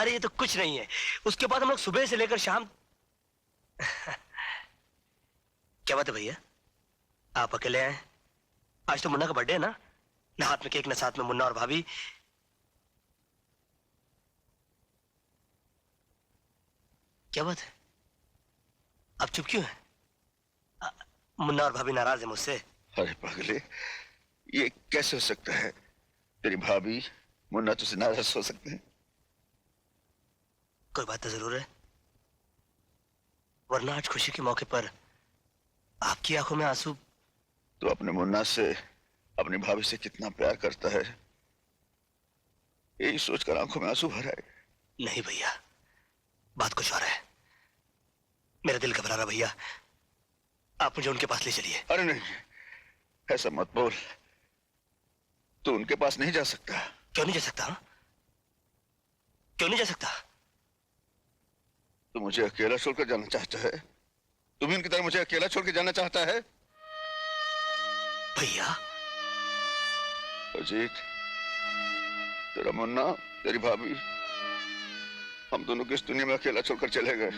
अरे ये तो कुछ नहीं है। उसके बाद हम लोग सुबह से लेकर शाम क्या बात है भैया, आप अकेले आए? आज तो मुन्ना का बर्थडे है ना? ना हाथ में केक ना साथ में मुन्ना और भाभी। क्या बात है, आप चुप क्यों हैं? मुन्ना और भाभी नाराज है मुझसे। अरे पागले, ये कैसे हो सकता है? तेरी भाभी मुन्ना तुझसे नाराज हो सकते हैं? कोई बात तो जरूर है, वरना आज खुशी के मौके पर आपकी आंखों में आंसू। तो अपने मुन्ना से, अपनी भाभी से कितना प्यार करता है, यही सोचकर आंखों में आंसू भर आए। नहीं भैया, बात कुछ और है। मेरा दिल घबरा रहा भैया, आप मुझे उनके पास ले चलिए। अरे नहीं, ऐसा मत बोल। तू उनके पास नहीं जा सकता। क्यों नहीं जा सकता? क्यों नहीं जा सकता? तू मुझे अकेला छोड़कर जाना चाहता है? तू भी उनकी तरह मुझे अकेला छोड़ के जाना चाहता है? भैया अजीत, तेरा मुन्ना, तेरी भाभी, हम दोनों को इस दुनिया में अकेला छोड़कर चले गए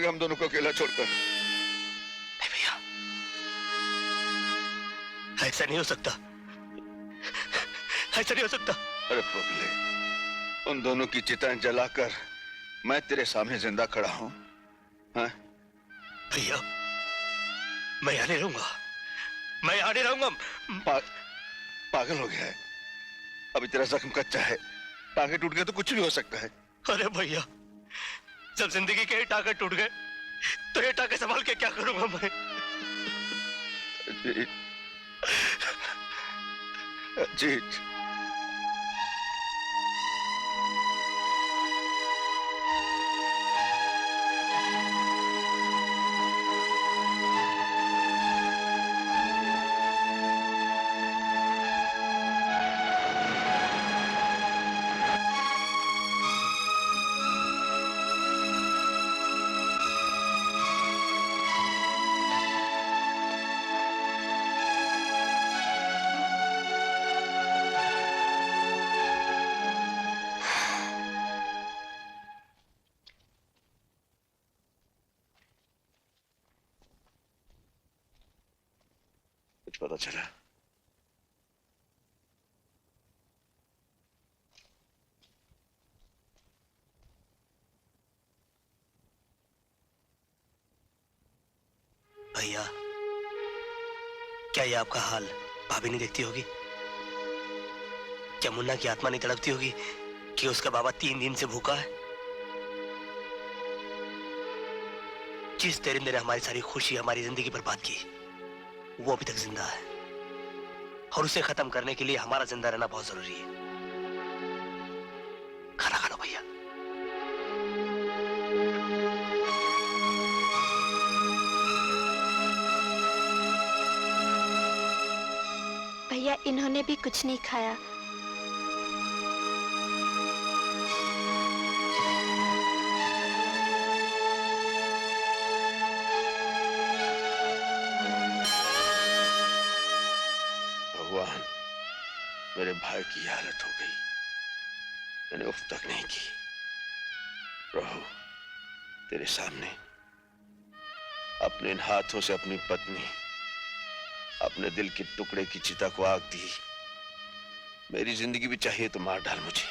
हम दोनों को अकेला छोड़कर। नहीं भैया, ऐसा नहीं हो सकता, ऐसा नहीं हो सकता। अरे पगले, उन दोनों की चिताएं जलाकर मैं तेरे सामने जिंदा खड़ा हूं। हाँ? भैया मैं यहाँ नहीं रहूंगा, मैं यहाँ नहीं रहूंगा। पागल हो गया है? अभी तेरा जख्म कच्चा है, टांगे टूट गए तो कुछ भी हो सकता है। अरे भैया, जब जिंदगी के ही टांगे टूट गए तो ये टांगे संभाल के क्या करूंगा मैं? अजीत, अजीत, पता चला? भैया, क्या ये आपका हाल भाभी नहीं देखती होगी? क्या मुन्ना की आत्मा नहीं तड़पती होगी कि उसका बाबा 3 दिन से भूखा है? जिस दरिंदे ने हमारी सारी खुशी, हमारी जिंदगी बर्बाद की, वो अभी तक जिंदा है और उसे खत्म करने के लिए हमारा जिंदा रहना बहुत जरूरी है। खाना खा लो भैया। भैया, इन्होंने भी कुछ नहीं खाया। मेरे भाई की हालत हो गई, मैंने उफ तक नहीं की। प्रभु, तेरे सामने अपने इन हाथों से अपनी पत्नी, अपने दिल के टुकड़े की चिता को आग दी। मेरी जिंदगी भी चाहिए तो मार डाल मुझे,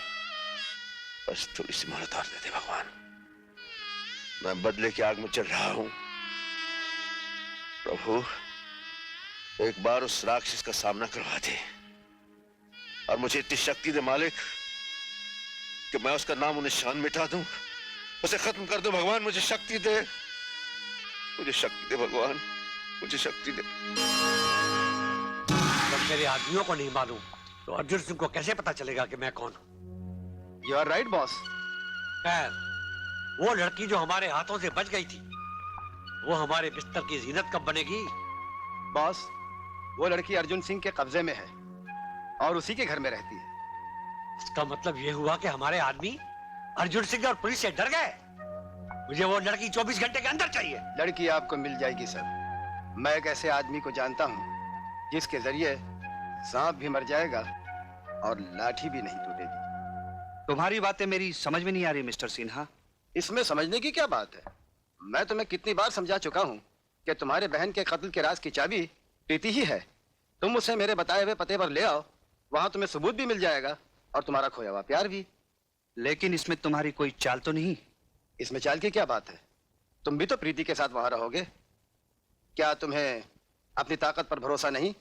बस थोड़ी सी मोहलत और दे दे भगवान। मैं बदले की आग में चल रहा हूं। प्रभु, एक बार उस राक्षस का सामना करवा दे और मुझे इतनी शक्ति दे मालिक कि मैं उसका नाम और निशान मिटा दूं, उसे खत्म कर दूं। भगवान मुझे शक्ति दे, मुझे शक्ति दे भगवान, मुझे शक्ति दे। जब मेरे आदमियों को नहीं मालूम तो अर्जुन सिंह को कैसे पता चलेगा कि मैं कौन हूं? You are right boss. खैर, वो लड़की जो हमारे हाथों से बच गई थी, वो हमारे बिस्तर की जीनत कब बनेगी? बॉस, वो लड़की अर्जुन सिंह के कब्जे में है और उसी के घर में रहती है। इसका मतलब ये हुआ कि हमारे आदमी अर्जुन सिंह और पुलिस से डर गए। मुझे वो लड़की 24 घंटे के अंदर चाहिए। लड़की आपको मिल जाएगी सर। मैं एक ऐसे आदमी को जानता हूँ जिसके जरिए सांप भी मर जाएगा और लाठी भी नहीं टूटेगी। तुम्हारी बातें मेरी समझ में नहीं आ रही मिस्टर सिन्हा। इसमें समझने की क्या बात है? मैं तुम्हें कितनी बार समझा चुका हूं कि तुम्हारे बहन के कत्ल के राज की चाबी प्रीति ही है। तुम उसे मेरे बताए हुए पते पर ले आओ, वहां तुम्हें सबूत भी मिल जाएगा और तुम्हारा खोया हुआ प्यार भी। लेकिन इसमें तुम्हारी कोई चाल तो नहीं? इसमें चाल की क्या बात है? तुम भी तो प्रीति के साथ वहां रहोगे। क्या तुम्हें अपनी ताकत पर भरोसा नहीं?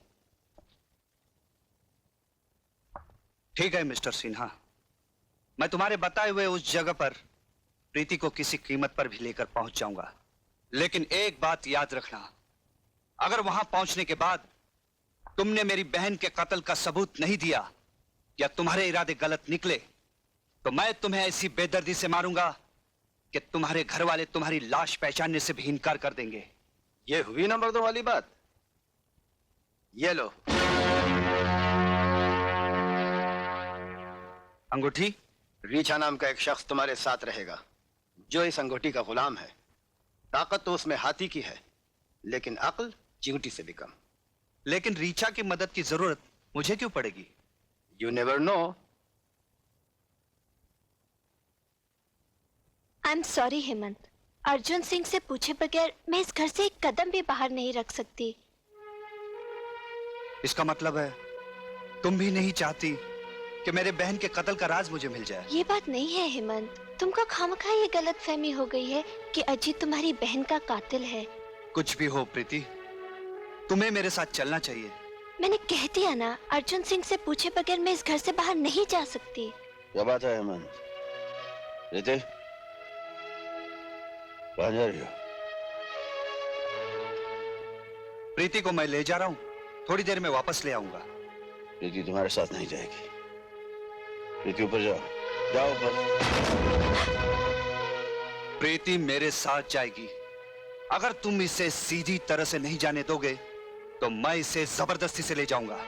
ठीक है मिस्टर सिन्हा, मैं तुम्हारे बताए हुए उस जगह पर प्रीति को किसी कीमत पर भी लेकर पहुंच जाऊंगा। लेकिन एक बात याद रखना, अगर वहां पहुंचने के बाद तुमने मेरी बहन के कत्ल का सबूत नहीं दिया या तुम्हारे इरादे गलत निकले तो मैं तुम्हें ऐसी बेदर्दी से मारूंगा कि तुम्हारे घर वाले तुम्हारी लाश पहचानने से भी इनकार कर देंगे। ये हुई नंबर 2 वाली बात। ये लो अंगूठी। रीछा नाम का एक शख्स तुम्हारे साथ रहेगा जो इस अंगूठी का गुलाम है। ताकत तो उसमें हाथी की है लेकिन अक्ल चींटी से भी कम। लेकिन रीछा की मदद की जरूरत मुझे क्यों पड़ेगी? You never know. I am sorry Hemant, Arjun Singh से पूछे बगैर मैं इस घर से एक कदम भी बाहर नहीं रख सकती। इसका मतलब है तुम भी नहीं चाहती कि मेरे बहन के कत्ल का राज मुझे मिल जाए? ये बात नहीं है हेमंत, तुमको खामखा ये गलतफहमी हो गई है कि अजीत तुम्हारी बहन का कातिल है। कुछ भी हो प्रीति, तुम्हें मेरे साथ चलना चाहिए। मैंने कह दिया ना, अर्जुन सिंह से पूछे बगैर मैं इस घर से बाहर नहीं जा सकती। क्या बात है हेमंत? प्रीति कहाँ जा रही हो? प्रीति को मैं ले जा रहा हूँ, थोड़ी देर में वापस ले आऊंगा। प्रीति तुम्हारे साथ नहीं जाएगी। प्रीति ऊपर जाओ, जाओ ऊपर। प्रीति मेरे साथ जाएगी। अगर तुम इसे सीधी तरह से नहीं जाने दोगे तो मैं इसे जबरदस्ती से ले जाऊंगा।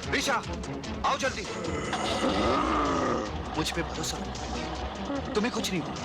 रीछा, आओ जल्दी। मुझ पे भरोसा रखो, तुम्हें कुछ नहीं होगा।